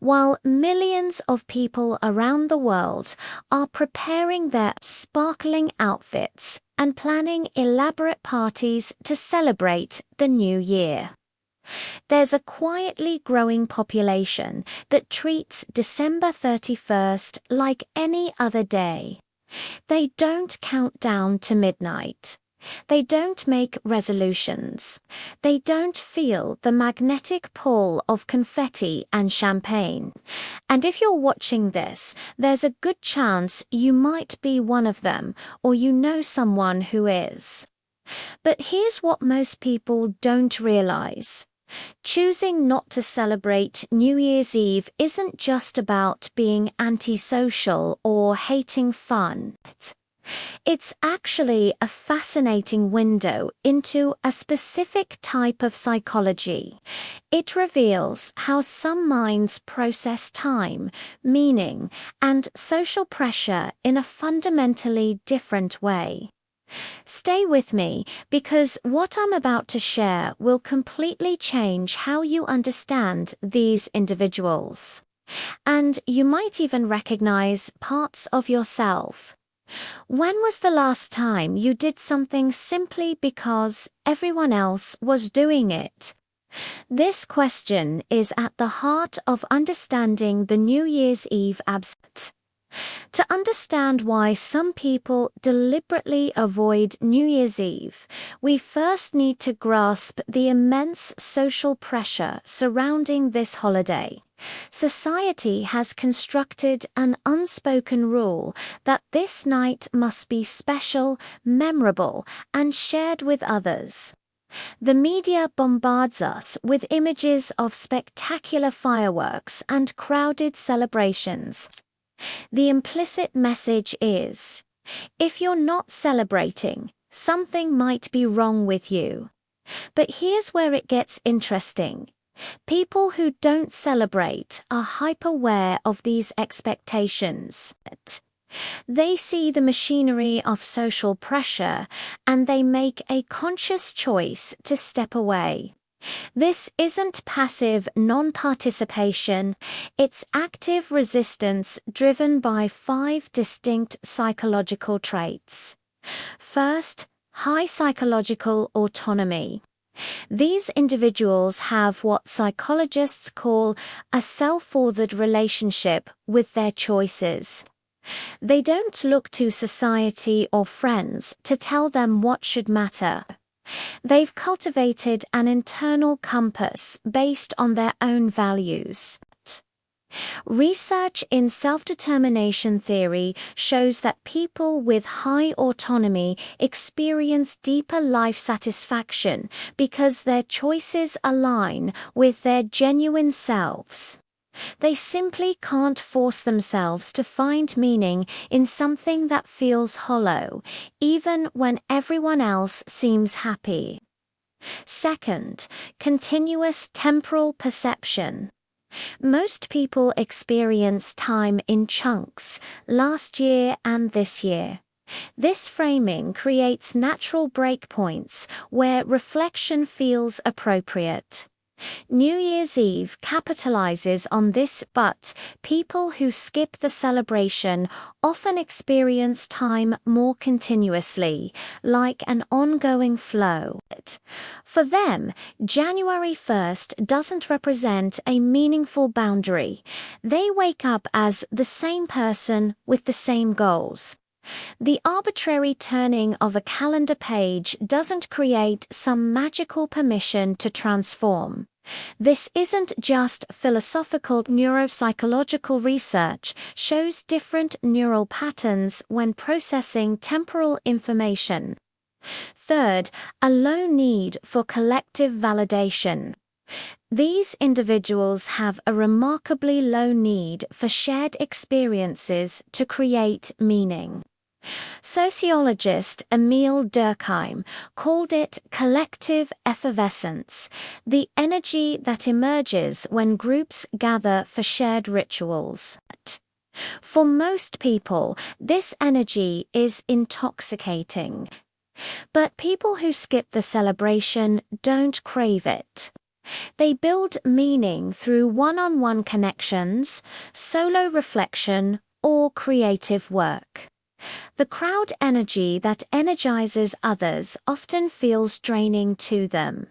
while millions of people around the world are preparing their sparkling outfits and planning elaborate parties to celebrate the new year. There's a quietly growing population that treats December 31st like any other day. They don't count down to midnight. They don't make resolutions. They don't feel the magnetic pull of confetti and champagne. And if you're watching this, there's a good chance you might be one of them, or you know someone who is. But here's what most people don't realize. Choosing not to celebrate New Year's Eve isn't just about being antisocial or hating fun. It's actually a fascinating window into a specific type of psychology. It reveals how some minds process time, meaning, and social pressure in a fundamentally different way. Stay with me, because what I'm about to share will completely change how you understand these individuals. And you might even recognize parts of yourself. When was the last time you did something simply because everyone else was doing it? This question is at the heart of understanding the New Year's Eve absent. To understand why some people deliberately avoid New Year's Eve, we first need to grasp the immense social pressure surrounding this holiday. Society has constructed an unspoken rule that this night must be special, memorable, and shared with others. The media bombards us with images of spectacular fireworks and crowded celebrations. The implicit message is, if you're not celebrating, something might be wrong with you. But here's where it gets interesting. People who don't celebrate are hyper-aware of these expectations. They see the machinery of social pressure, and they make a conscious choice to step away. This isn't passive non-participation, it's active resistance driven by 5 distinct psychological traits. First, high psychological autonomy. These individuals have what psychologists call a self-authored relationship with their choices. They don't look to society or friends to tell them what should matter. They've cultivated an internal compass based on their own values. Research in self-determination theory shows that people with high autonomy experience deeper life satisfaction because their choices align with their genuine selves. They simply can't force themselves to find meaning in something that feels hollow, even when everyone else seems happy. Second, continuous temporal perception. Most people experience time in chunks, last year and this year. This framing creates natural breakpoints where reflection feels appropriate. New Year's Eve capitalizes on this, but people who skip the celebration often experience time more continuously, like an ongoing flow. For them, January 1st doesn't represent a meaningful boundary. They wake up as the same person with the same goals. The arbitrary turning of a calendar page doesn't create some magical permission to transform. This isn't just philosophical. Neuropsychological research shows different neural patterns when processing temporal information. Third, a low need for collective validation. These individuals have a remarkably low need for shared experiences to create meaning. Sociologist Emil Durkheim called it collective effervescence, the energy that emerges when groups gather for shared rituals. For most people, this energy is intoxicating. But people who skip the celebration don't crave it. They build meaning through one-on-one connections, solo reflection, or creative work. The crowd energy that energizes others often feels draining to them,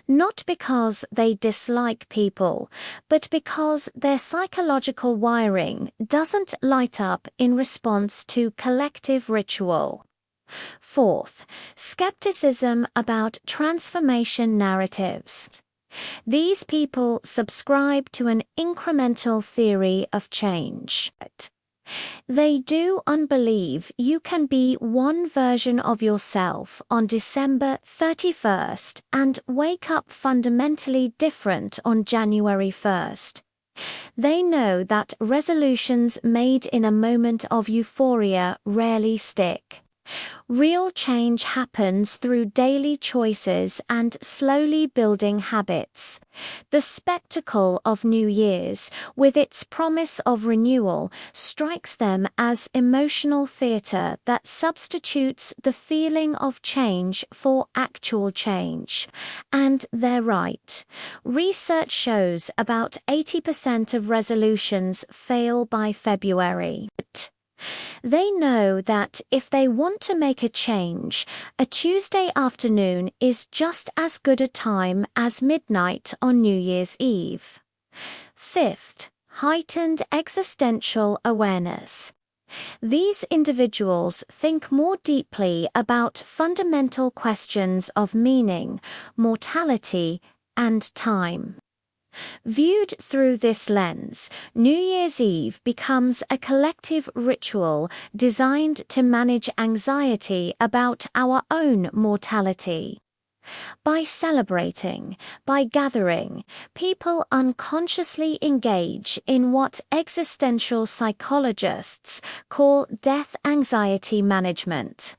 not because they dislike people, but because their psychological wiring doesn't light up in response to collective ritual. Fourth, skepticism about transformation narratives. These people subscribe to an incremental theory of change. They do unbelieve you can be one version of yourself on December 31st and wake up fundamentally different on January 1st. They know that resolutions made in a moment of euphoria rarely stick. Real change happens through daily choices and slowly building habits. The spectacle of New Year's, with its promise of renewal, strikes them as emotional theatre that substitutes the feeling of change for actual change. And they're right. Research shows about 80% of resolutions fail by February. They know that if they want to make a change, a Tuesday afternoon is just as good a time as midnight on New Year's Eve. Fifth, heightened existential awareness. These individuals think more deeply about fundamental questions of meaning, mortality, and time. Viewed through this lens, New Year's Eve becomes a collective ritual designed to manage anxiety about our own mortality. By celebrating, by gathering, people unconsciously engage in what existential psychologists call death anxiety management.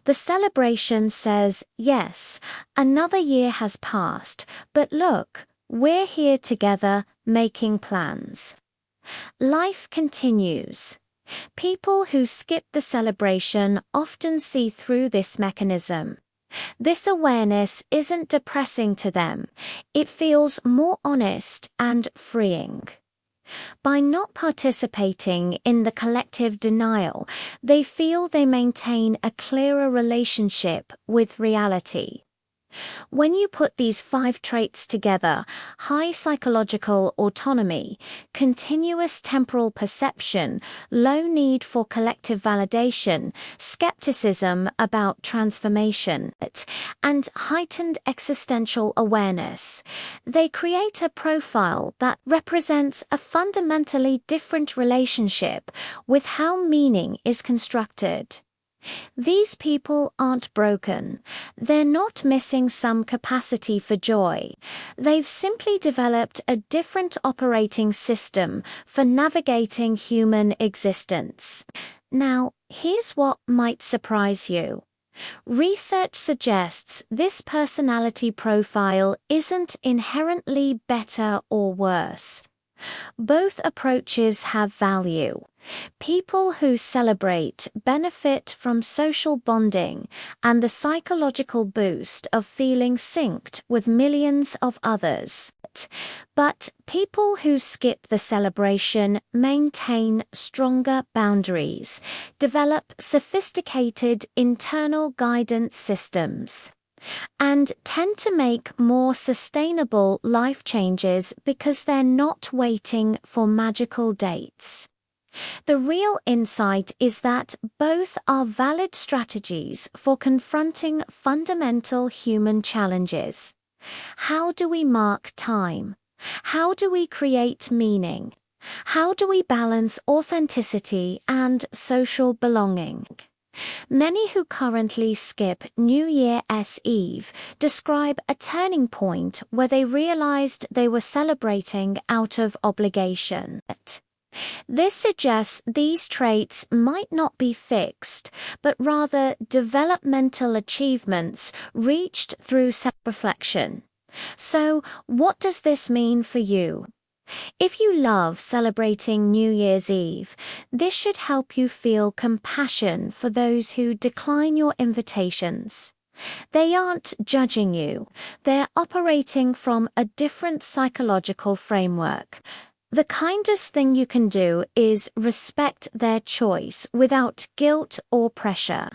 The celebration says, yes, another year has passed, but look, we're here together, making plans. Life continues. People who skip the celebration often see through this mechanism. This awareness isn't depressing to them. It feels more honest and freeing. By not participating in the collective denial, they feel they maintain a clearer relationship with reality. When you put these 5 traits together, high psychological autonomy, continuous temporal perception, low need for collective validation, skepticism about transformation, and heightened existential awareness, they create a profile that represents a fundamentally different relationship with how meaning is constructed. These people aren't broken. They're not missing some capacity for joy. They've simply developed a different operating system for navigating human existence. Now, here's what might surprise you. Research suggests this personality profile isn't inherently better or worse. Both approaches have value. People who celebrate benefit from social bonding and the psychological boost of feeling synced with millions of others. But people who skip the celebration maintain stronger boundaries, develop sophisticated internal guidance systems, and tend to make more sustainable life changes because they're not waiting for magical dates. The real insight is that both are valid strategies for confronting fundamental human challenges. How do we mark time? How do we create meaning? How do we balance authenticity and social belonging? Many who currently skip New Year's Eve describe a turning point where they realized they were celebrating out of obligation. This suggests these traits might not be fixed, but rather developmental achievements reached through self-reflection. So, what does this mean for you? If you love celebrating New Year's Eve, this should help you feel compassion for those who decline your invitations. They aren't judging you. They're operating from a different psychological framework. The kindest thing you can do is respect their choice without guilt or pressure.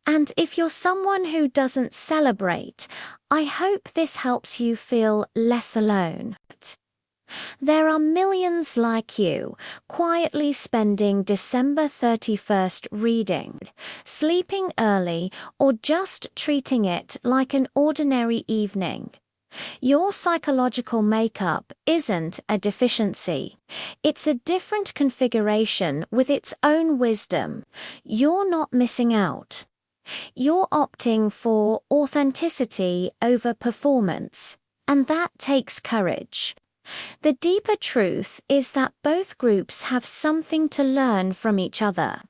And if you're someone who doesn't celebrate, I hope this helps you feel less alone. There are millions like you, quietly spending December 31st reading, sleeping early, or just treating it like an ordinary evening. Your psychological makeup isn't a deficiency. It's a different configuration with its own wisdom. You're not missing out. You're opting for authenticity over performance, and that takes courage. The deeper truth is that both groups have something to learn from each other.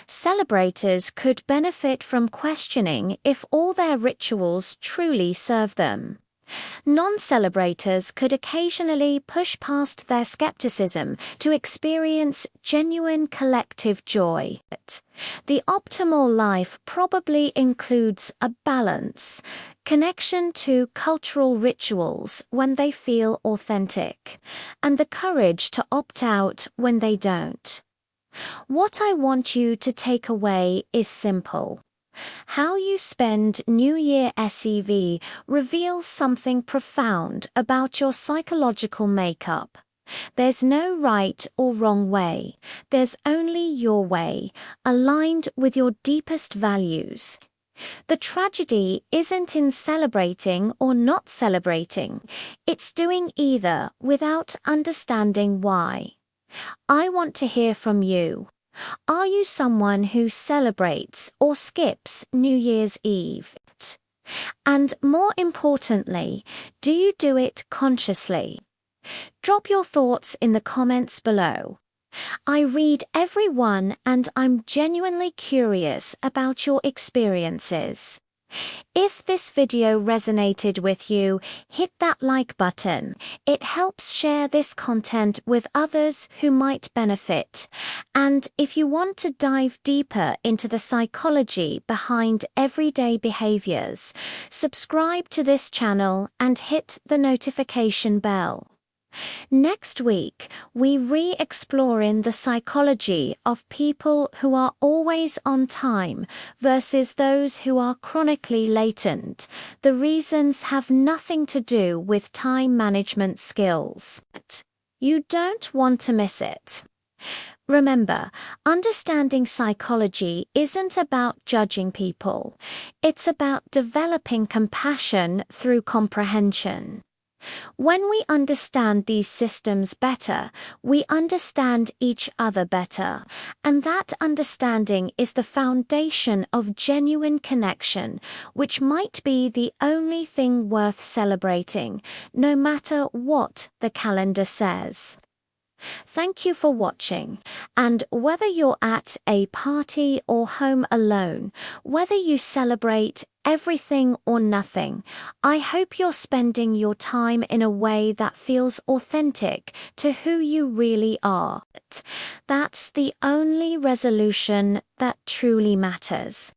Celebrators could benefit from questioning if all their rituals truly serve them. Non-celebrators could occasionally push past their skepticism to experience genuine collective joy. The optimal life probably includes a balance, connection to cultural rituals when they feel authentic, and the courage to opt out when they don't. What I want you to take away is simple. How you spend New Year SEV reveals something profound about your psychological makeup. There's no right or wrong way. There's only your way, aligned with your deepest values. The tragedy isn't in celebrating or not celebrating. It's doing either without understanding why. I want to hear from you. Are you someone who celebrates or skips New Year's Eve? And more importantly, do you do it consciously? Drop your thoughts in the comments below. I read every one and I'm genuinely curious about your experiences. If this video resonated with you, hit that like button. It helps share this content with others who might benefit. And if you want to dive deeper into the psychology behind everyday behaviors, subscribe to this channel and hit the notification bell. Next week, we re-explore the psychology of people who are always on time versus those who are chronically latent. The reasons have nothing to do with time management skills. You don't want to miss it. Remember, understanding psychology isn't about judging people. It's about developing compassion through comprehension. When we understand these systems better, we understand each other better, and that understanding is the foundation of genuine connection, which might be the only thing worth celebrating, no matter what the calendar says. Thank you for watching, and whether you're at a party or home alone, whether you celebrate everything or nothing, I hope you're spending your time in a way that feels authentic to who you really are. That's the only resolution that truly matters.